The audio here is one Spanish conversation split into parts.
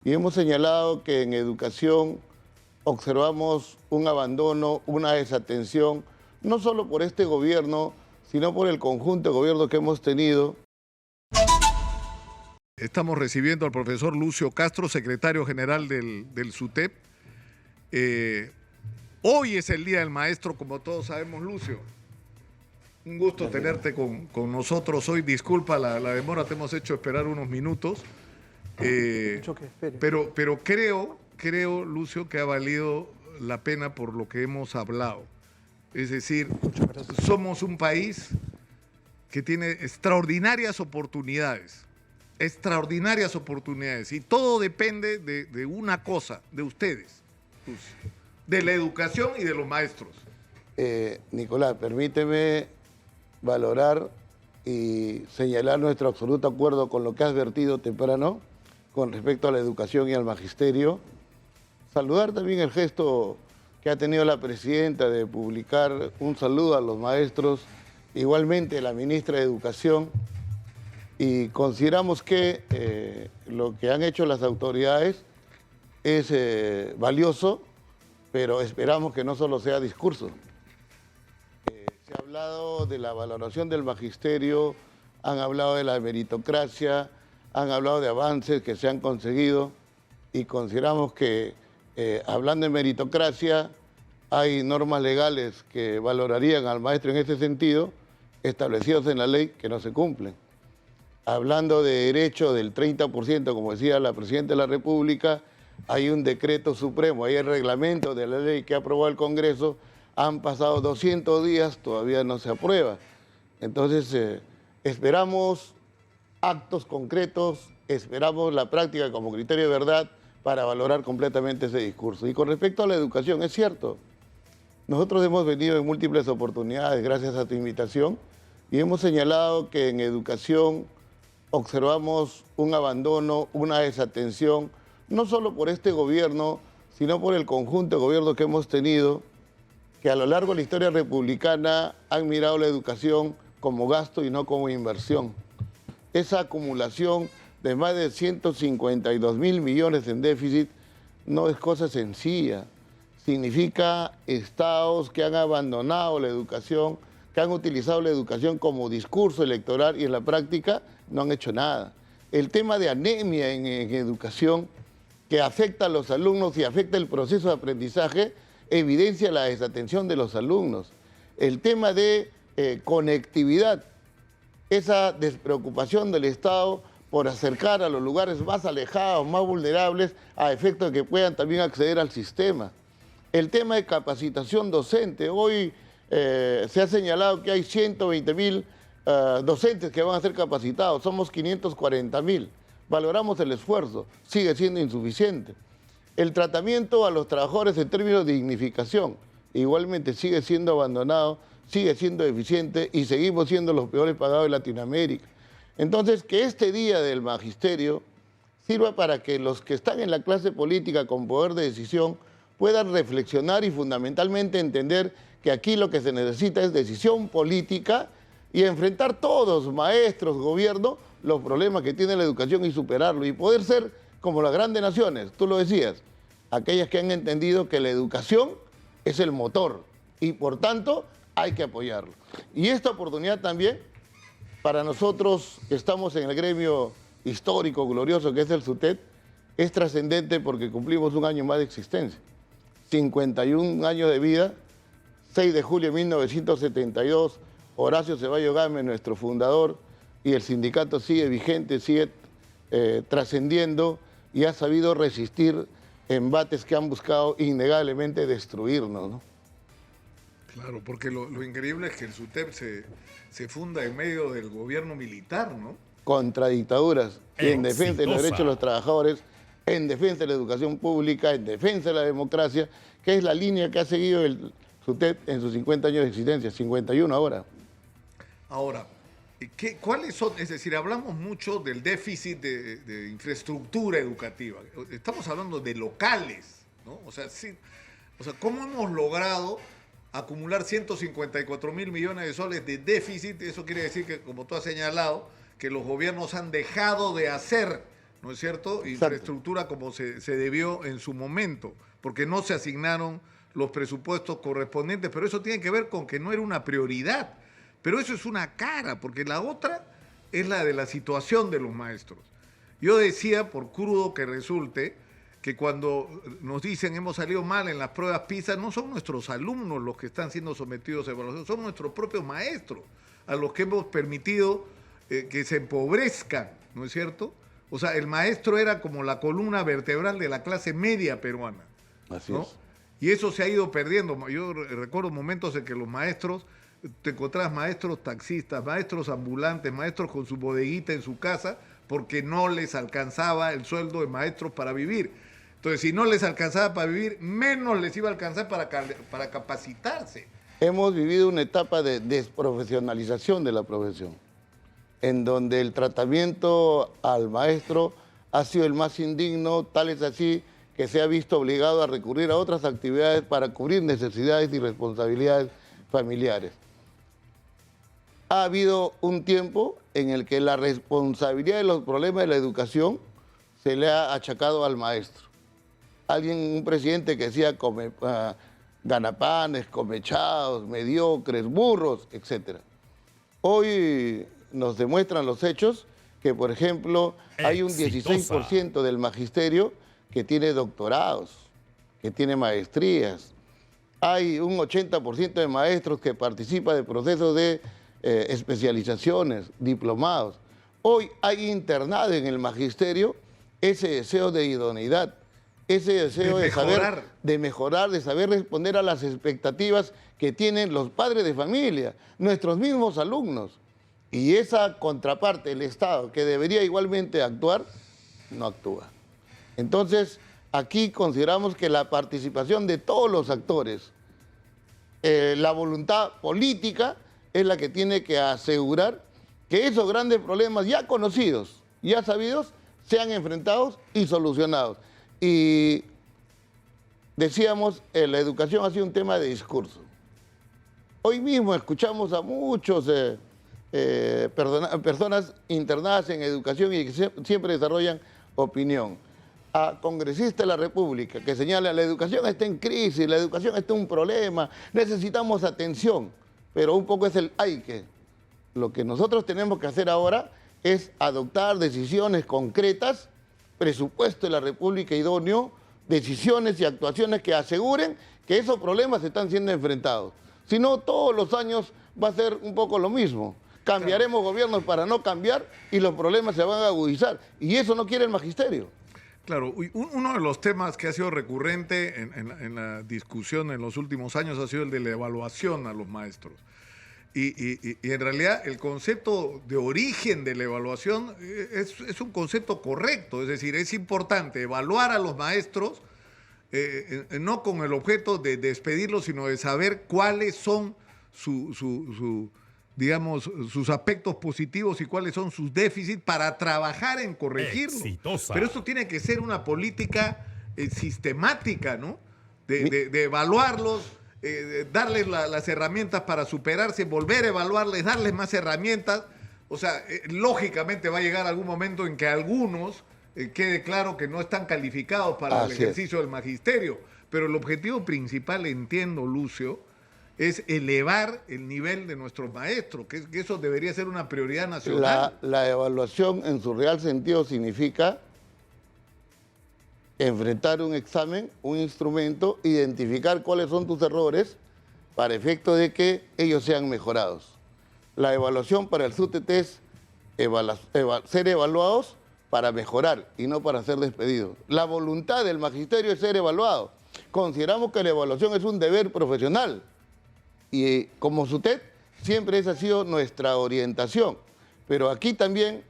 Y hemos señalado que en educación observamos un abandono, una desatención, no solo por este gobierno, sino por el conjunto de gobiernos que hemos tenido. Estamos recibiendo al profesor Lucio Castro, secretario general del SUTEP. Hoy es el Día del Maestro, como todos sabemos, Lucio. Un gusto tenerte con nosotros hoy. Disculpa la demora, te hemos hecho esperar unos minutos. Pero creo, Lucio, que ha valido la pena por lo que hemos hablado. Es decir, somos un país que tiene extraordinarias oportunidades, y todo depende de una cosa, de ustedes, Lucio, de la educación y de los maestros. Nicolás, permíteme valorar y señalar nuestro absoluto acuerdo con lo que has vertido temprano con respecto a la educación y al magisterio. Saludar también el gesto que ha tenido la presidenta de publicar un saludo a los maestros, igualmente la ministra de Educación, y consideramos que lo que han hecho las autoridades es valioso, pero esperamos que no solo sea discurso. Se ha hablado de la valoración del magisterio, han hablado de la meritocracia, han hablado de avances que se han conseguido y consideramos que, hablando de meritocracia, hay normas legales que valorarían al maestro en ese sentido, establecidos en la ley, que no se cumplen. Hablando de derecho del 30%, como decía la Presidenta de la República, hay un decreto supremo, hay el reglamento de la ley que ha aprobado el Congreso, han pasado 200 días, todavía no se aprueba. Entonces, esperamos actos concretos, esperamos la práctica como criterio de verdad para valorar completamente ese discurso. Y con respecto a la educación, es cierto, nosotros hemos venido en múltiples oportunidades gracias a tu invitación y hemos señalado que en educación observamos un abandono, una desatención, no solo por este gobierno, sino por el conjunto de gobiernos que hemos tenido, que a lo largo de la historia republicana han mirado la educación como gasto y no como inversión. Esa acumulación de más de 152.000 millones en déficit no es cosa sencilla. Significa estados que han abandonado la educación, que han utilizado la educación como discurso electoral y en la práctica no han hecho nada. El tema de anemia en educación, que afecta a los alumnos y afecta el proceso de aprendizaje, evidencia la desatención de los alumnos. El tema de conectividad, esa despreocupación del Estado por acercar a los lugares más alejados, más vulnerables, a efecto de que puedan también acceder al sistema. El tema de capacitación docente. Hoy se ha señalado que hay 120.000 docentes que van a ser capacitados. Somos 540.000. Valoramos el esfuerzo. Sigue siendo insuficiente. El tratamiento a los trabajadores en términos de dignificación igualmente sigue siendo abandonado, sigue siendo deficiente y seguimos siendo los peores pagados de Latinoamérica. Entonces, que este día del magisterio sirva para que los que están en la clase política con poder de decisión puedan reflexionar y fundamentalmente entender que aquí lo que se necesita es decisión política y enfrentar todos, maestros, gobierno, los problemas que tiene la educación y superarlo y poder ser como las grandes naciones, tú lo decías, aquellas que han entendido que la educación es el motor y por tanto hay que apoyarlo. Y esta oportunidad también, para nosotros que estamos en el gremio histórico, glorioso que es el SUTEP, es trascendente porque cumplimos un año más de existencia. 51 años de vida, 6 de julio de 1972, Horacio Ceballos Gámez, nuestro fundador, y el sindicato sigue vigente, sigue trascendiendo y ha sabido resistir embates que han buscado innegablemente destruirnos, ¿no? Claro, porque lo increíble es que el SUTEP se funda en medio del gobierno militar, ¿no? Contra dictaduras y en defensa de los derechos de los trabajadores, en defensa de la educación pública, en defensa de la democracia, que es la línea que ha seguido el SUTEP en sus 50 años de existencia, 51 ahora. Ahora, ¿cuáles son? Es decir, hablamos mucho del déficit de infraestructura educativa. Estamos hablando de locales, ¿no? O sea, ¿cómo hemos logrado acumular 154.000 millones de soles de déficit? Eso quiere decir que, como tú has señalado, que los gobiernos han dejado de hacer ¿no es cierto? Exacto. Infraestructura como se debió en su momento, porque no se asignaron los presupuestos correspondientes, pero eso tiene que ver con que no era una prioridad. Pero eso es una cara, porque la otra es la de la situación de los maestros. Yo decía, por crudo que resulte, que cuando nos dicen hemos salido mal en las pruebas PISA, no son nuestros alumnos los que están siendo sometidos a evaluación, son nuestros propios maestros, a los que hemos permitido que se empobrezcan, ¿no es cierto? O sea, el maestro era como la columna vertebral de la clase media peruana. Así ¿no? es. Y eso se ha ido perdiendo. Yo recuerdo momentos en que los maestros, te encontrabas maestros taxistas, maestros ambulantes, maestros con su bodeguita en su casa, porque no les alcanzaba el sueldo de maestros para vivir. Entonces, si no les alcanzaba para vivir, menos les iba a alcanzar para capacitarse. Hemos vivido una etapa de desprofesionalización de la profesión, en donde el tratamiento al maestro ha sido el más indigno, tal es así que se ha visto obligado a recurrir a otras actividades para cubrir necesidades y responsabilidades familiares. Ha habido un tiempo en el que la responsabilidad de los problemas de la educación se le ha achacado al maestro. Un presidente que decía ganapanes, comechados, mediocres, burros, etc. Hoy nos demuestran los hechos que, por ejemplo, hay un 16% del magisterio que tiene doctorados, que tiene maestrías. Hay un 80% de maestros que participa de procesos de especializaciones, diplomados. Hoy hay internado en el magisterio ese deseo de idoneidad, ese deseo de mejorar, de saber responder a las expectativas que tienen los padres de familia, nuestros mismos alumnos. Y esa contraparte, el Estado, que debería igualmente actuar, no actúa. Entonces, aquí consideramos que la participación de todos los actores, la voluntad política, es la que tiene que asegurar que esos grandes problemas ya conocidos, ya sabidos, sean enfrentados y solucionados. Y decíamos, la educación ha sido un tema de discurso. Hoy mismo escuchamos a muchos personas internadas en educación y que siempre desarrollan opinión. A congresistas de la República que señalan la educación está en crisis, la educación está en un problema, necesitamos atención, pero un poco es el hay que. Lo que nosotros tenemos que hacer ahora es adoptar decisiones concretas, presupuesto de la República idóneo, decisiones y actuaciones que aseguren que esos problemas están siendo enfrentados. Si no, todos los años va a ser un poco lo mismo. Cambiaremos gobiernos para no cambiar y los problemas se van a agudizar. Y eso no quiere el magisterio. Claro, uno de los temas que ha sido recurrente en la discusión en los últimos años ha sido el de la evaluación a los maestros. Y en realidad el concepto de origen de la evaluación es un concepto correcto, es decir, es importante evaluar a los maestros, no con el objeto de despedirlos, sino de saber cuáles son digamos, sus aspectos positivos y cuáles son sus déficits para trabajar en corregirlo. Exitosa. Pero esto tiene que ser una política sistemática, ¿no? De evaluarlos, darles las herramientas para superarse, volver a evaluarles, darles más herramientas. O sea, lógicamente va a llegar algún momento en que algunos quede claro que no están calificados para el ejercicio del magisterio. Pero el objetivo principal, entiendo, Lucio, es elevar el nivel de nuestros maestros, que eso debería ser una prioridad nacional. La evaluación en su real sentido significa enfrentar un examen, un instrumento, identificar cuáles son tus errores para efecto de que ellos sean mejorados. La evaluación para el SUTET es ser evaluados para mejorar y no para ser despedidos. La voluntad del magisterio es ser evaluado. Consideramos que la evaluación es un deber profesional. Y como SUTET, siempre esa ha sido nuestra orientación. Pero aquí también,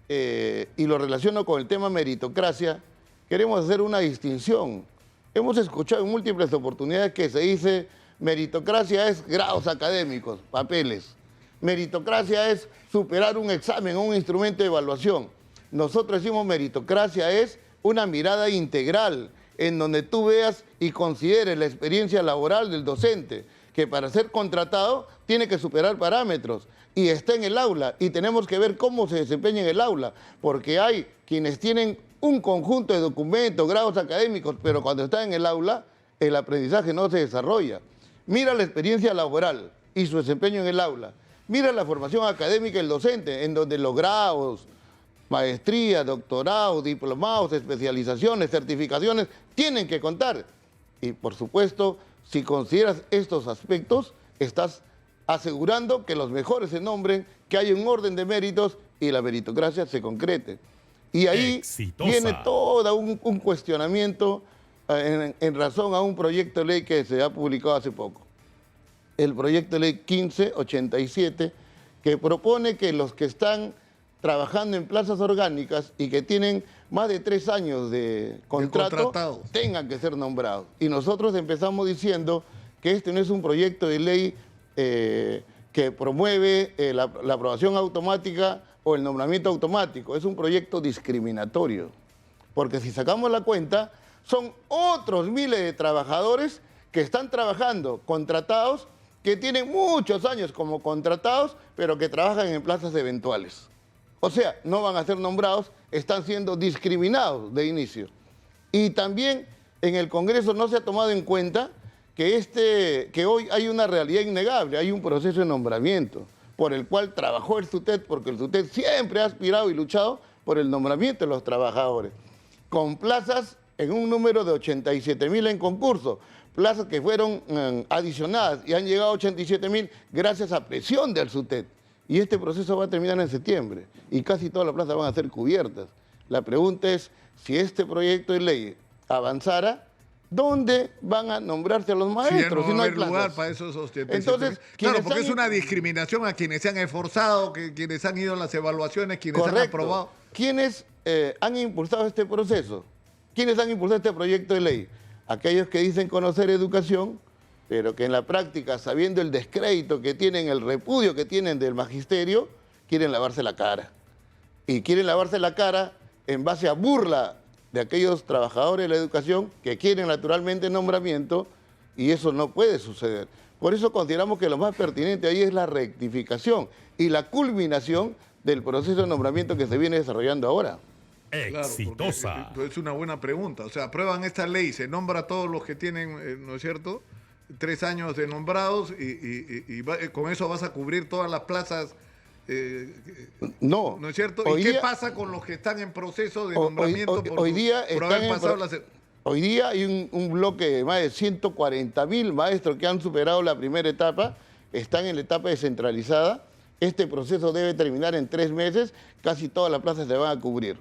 y lo relaciono con el tema meritocracia, queremos hacer una distinción. Hemos escuchado en múltiples oportunidades que se dice meritocracia es grados académicos, papeles. Meritocracia es superar un examen, un instrumento de evaluación. Nosotros decimos meritocracia es una mirada integral en donde tú veas y consideres la experiencia laboral del docente, que para ser contratado tiene que superar parámetros y está en el aula y tenemos que ver cómo se desempeña en el aula, porque hay quienes tienen un conjunto de documentos, grados académicos, pero cuando está en el aula, el aprendizaje no se desarrolla. Mira la experiencia laboral y su desempeño en el aula. Mira la formación académica del docente, en donde los grados, maestría, doctorado, diplomados, especializaciones, certificaciones, tienen que contar. Y por supuesto, si consideras estos aspectos, estás asegurando que los mejores se nombren, que haya un orden de méritos y la meritocracia se concrete. Y ahí viene todo un cuestionamiento en razón a un proyecto de ley que se ha publicado hace poco. El proyecto de ley 1587, que propone que los que están trabajando en plazas orgánicas y que tienen más de 3 años de contrato tengan que ser nombrados. Y nosotros empezamos diciendo que este no es un proyecto de ley que promueve la aprobación automática o el nombramiento automático, es un proyecto discriminatorio. Porque si sacamos la cuenta, son otros miles de trabajadores que están trabajando contratados, que tienen muchos años como contratados, pero que trabajan en plazas eventuales. O sea, no van a ser nombrados, están siendo discriminados de inicio. Y también en el Congreso no se ha tomado en cuenta que hoy hay una realidad innegable, hay un proceso de nombramiento por el cual trabajó el SUTET, porque el SUTET siempre ha aspirado y luchado por el nombramiento de los trabajadores, con plazas en un número de 87.000 en concurso, plazas que fueron adicionadas y han llegado a 87.000 gracias a presión del SUTET. Y este proceso va a terminar en septiembre y casi todas las plazas van a ser cubiertas. La pregunta es, si este proyecto de ley avanzara, ¿dónde van a nombrarse a los maestros? Si no va a haber lugar para esos 87. Entonces, claro, porque es una discriminación a quienes se han esforzado, quienes han ido a las evaluaciones, quienes han aprobado. ¿Quiénes han impulsado este proceso? ¿Quiénes han impulsado este proyecto de ley? Aquellos que dicen conocer educación, pero que en la práctica, sabiendo el descrédito que tienen, el repudio que tienen del magisterio, quieren lavarse la cara. Y quieren lavarse la cara en base a burla de aquellos trabajadores de la educación que quieren naturalmente nombramiento, y eso no puede suceder. Por eso consideramos que lo más pertinente ahí es la rectificación y la culminación del proceso de nombramiento que se viene desarrollando ahora. Exitosa. Claro, es una buena pregunta. O sea, aprueban esta ley, se nombra a todos los que tienen, ¿no es cierto?, 3 años de nombrados y con eso vas a cubrir todas las plazas. No. ¿No es cierto? ¿Y qué pasa con los que están en proceso de nombramiento Hoy día hay un bloque de más de 140.000 maestros que han superado la primera etapa, están en la etapa descentralizada. Este proceso debe terminar en 3 meses, casi todas las plazas se van a cubrir.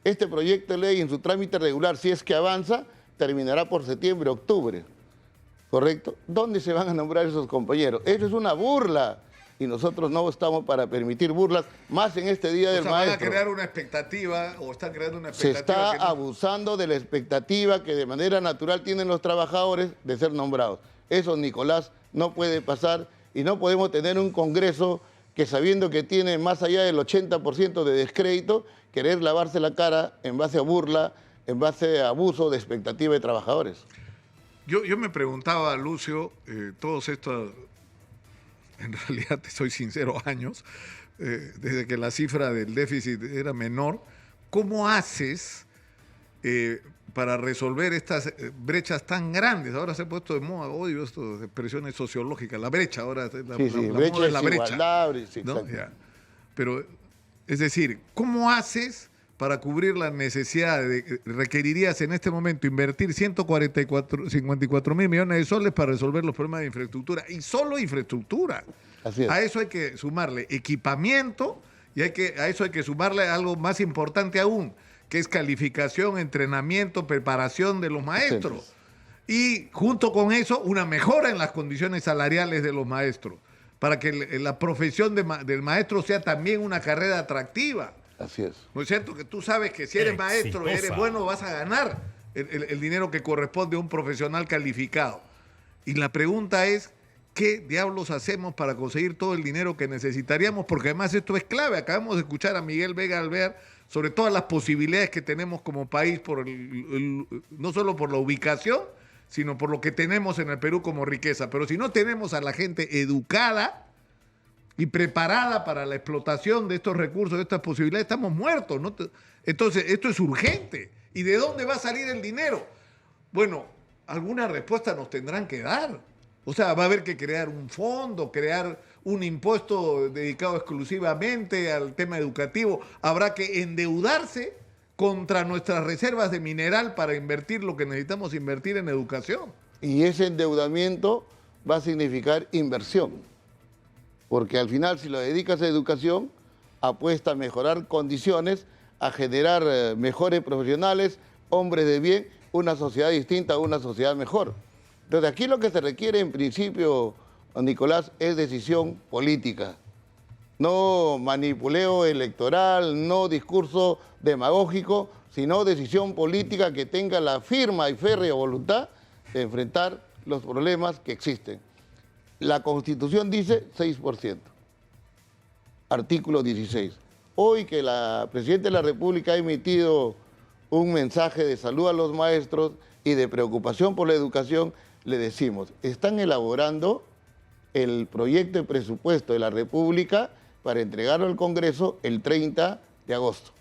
Este proyecto de ley en su trámite regular, si es que avanza, terminará por septiembre, octubre. ¿Correcto? ¿Dónde se van a nombrar esos compañeros? Eso es una burla. Y nosotros no estamos para permitir burlas, más en este Día del Maestro. ¿Van a crear una expectativa o están creando una expectativa? Se está abusando de la expectativa que de manera natural tienen los trabajadores de ser nombrados. Eso, Nicolás, no puede pasar y no podemos tener un Congreso que, sabiendo que tiene más allá del 80% de descrédito, querer lavarse la cara en base a burla, en base a abuso de expectativa de trabajadores. Yo me preguntaba, Lucio, todos estos, en realidad te soy sincero, años, desde que la cifra del déficit era menor, ¿cómo haces para resolver estas brechas tan grandes? Ahora se ha puesto de moda, odio estas expresiones sociológicas, la brecha, ahora la moda es la brecha. ¿No? Pero, es decir, ¿cómo haces para cubrir las necesidades? Requerirías en este momento invertir 54 mil millones de soles para resolver los problemas de infraestructura, y solo infraestructura. Así es. A eso hay que sumarle equipamiento y a eso hay que sumarle algo más importante aún, que es calificación, entrenamiento, preparación de los maestros. Y junto con eso, una mejora en las condiciones salariales de los maestros, para que la profesión del maestro sea también una carrera atractiva. Así es. ¿No es cierto? Que tú sabes que si eres maestro y eres bueno, vas a ganar el dinero que corresponde a un profesional calificado. Y la pregunta es, ¿qué diablos hacemos para conseguir todo el dinero que necesitaríamos? Porque además esto es clave. Acabamos de escuchar a Miguel Vega Alvear sobre todas las posibilidades que tenemos como país, no solo por la ubicación, sino por lo que tenemos en el Perú como riqueza. Pero si no tenemos a la gente educada, y preparada para la explotación de estos recursos, de estas posibilidades, estamos muertos, ¿no? Entonces, esto es urgente. ¿Y de dónde va a salir el dinero? Bueno, alguna respuesta nos tendrán que dar. O sea, va a haber que crear un fondo, crear un impuesto dedicado exclusivamente al tema educativo. Habrá que endeudarse contra nuestras reservas de mineral para invertir lo que necesitamos invertir en educación. Y ese endeudamiento va a significar inversión, porque al final si lo dedicas a educación, apuesta a mejorar condiciones, a generar mejores profesionales, hombres de bien, una sociedad distinta, una sociedad mejor. Entonces aquí lo que se requiere en principio, Nicolás, es decisión política. No manipuleo electoral, no discurso demagógico, sino decisión política que tenga la firme y férrea voluntad de enfrentar los problemas que existen. La Constitución dice 6%, artículo 16. Hoy que la Presidenta de la República ha emitido un mensaje de salud a los maestros y de preocupación por la educación, le decimos, están elaborando el proyecto de presupuesto de la República para entregarlo al Congreso el 30 de agosto.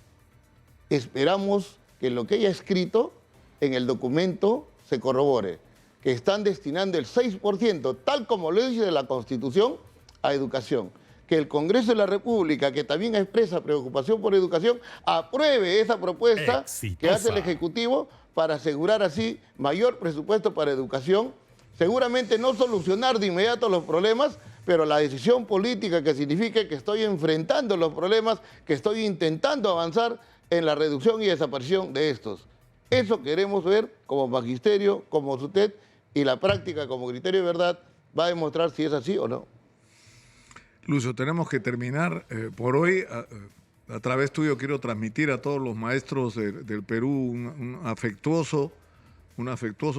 Esperamos que lo que haya escrito en el documento se corrobore, que están destinando el 6%, tal como lo dice la Constitución, a educación. Que el Congreso de la República, que también expresa preocupación por educación, apruebe esa propuesta que hace el Ejecutivo para asegurar así mayor presupuesto para educación. Seguramente no solucionar de inmediato los problemas, pero la decisión política que signifique que estoy enfrentando los problemas, que estoy intentando avanzar en la reducción y desaparición de estos. Eso queremos ver como magisterio, como SUTET, y la práctica como criterio de verdad va a demostrar si es así o no. Lucio, tenemos que terminar por hoy. A través tuyo quiero transmitir a todos los maestros del Perú un afectuoso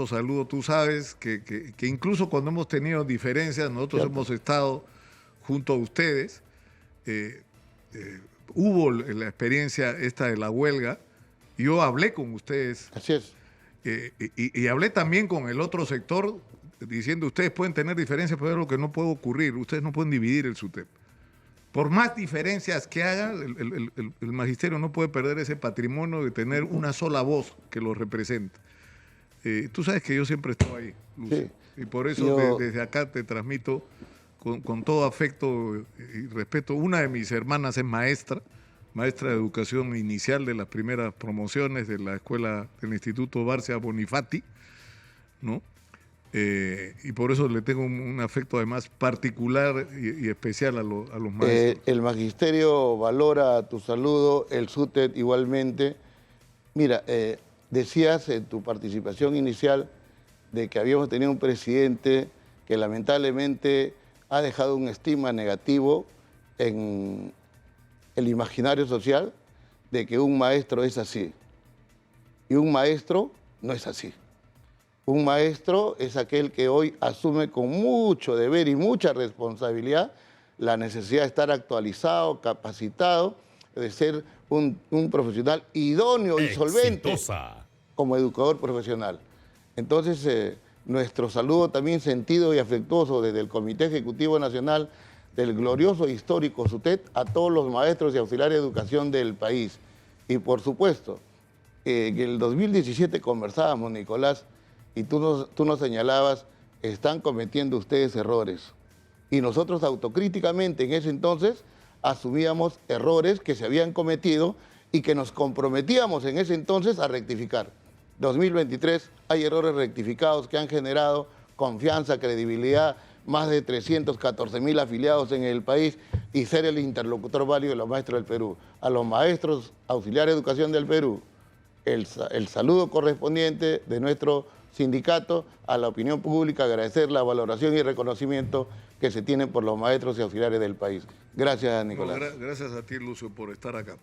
saludo. Tú sabes que incluso cuando hemos tenido diferencias, nosotros hemos estado junto a ustedes. Hubo la experiencia esta de la huelga. Yo hablé con ustedes. Así es. Y hablé también con el otro sector, diciendo, ustedes pueden tener diferencias, pero es lo que no puede ocurrir. Ustedes no pueden dividir el SUTEP. Por más diferencias que haga, el magisterio no puede perder ese patrimonio de tener una sola voz que lo represente. Tú sabes que yo siempre estoy ahí, Lucio. Sí. Y por eso desde acá te transmito con todo afecto y respeto. Una de mis hermanas es maestra de educación inicial de las primeras promociones de la escuela del Instituto Bárcea Bonifati, ¿no? Y por eso le tengo un afecto además particular y especial a los maestros. El magisterio valora tu saludo, el SUTET igualmente. Mira, decías en tu participación inicial de que habíamos tenido un presidente que lamentablemente ha dejado un estigma negativo en el imaginario social de que un maestro es así. Y un maestro no es así. Un maestro es aquel que hoy asume con mucho deber y mucha responsabilidad la necesidad de estar actualizado, capacitado, de ser un profesional idóneo y solvente como educador profesional. Entonces, nuestro saludo también sentido y afectuoso desde el Comité Ejecutivo Nacional del glorioso e histórico SUTET a todos los maestros y auxiliares de educación del país. Y por supuesto, que en el 2017 conversábamos, Nicolás, y tú nos señalabas, están cometiendo ustedes errores. Y nosotros autocríticamente en ese entonces asumíamos errores que se habían cometido y que nos comprometíamos en ese entonces a rectificar. 2023 hay errores rectificados que han generado confianza, credibilidad, más de 314.000 afiliados en el país y ser el interlocutor válido de los maestros del Perú. A los maestros auxiliares de educación del Perú, el saludo correspondiente de nuestro sindicato, a la opinión pública, agradecer la valoración y reconocimiento que se tienen por los maestros y auxiliares del país. Gracias, Nicolás. Gracias a ti, Lucio, por estar acá.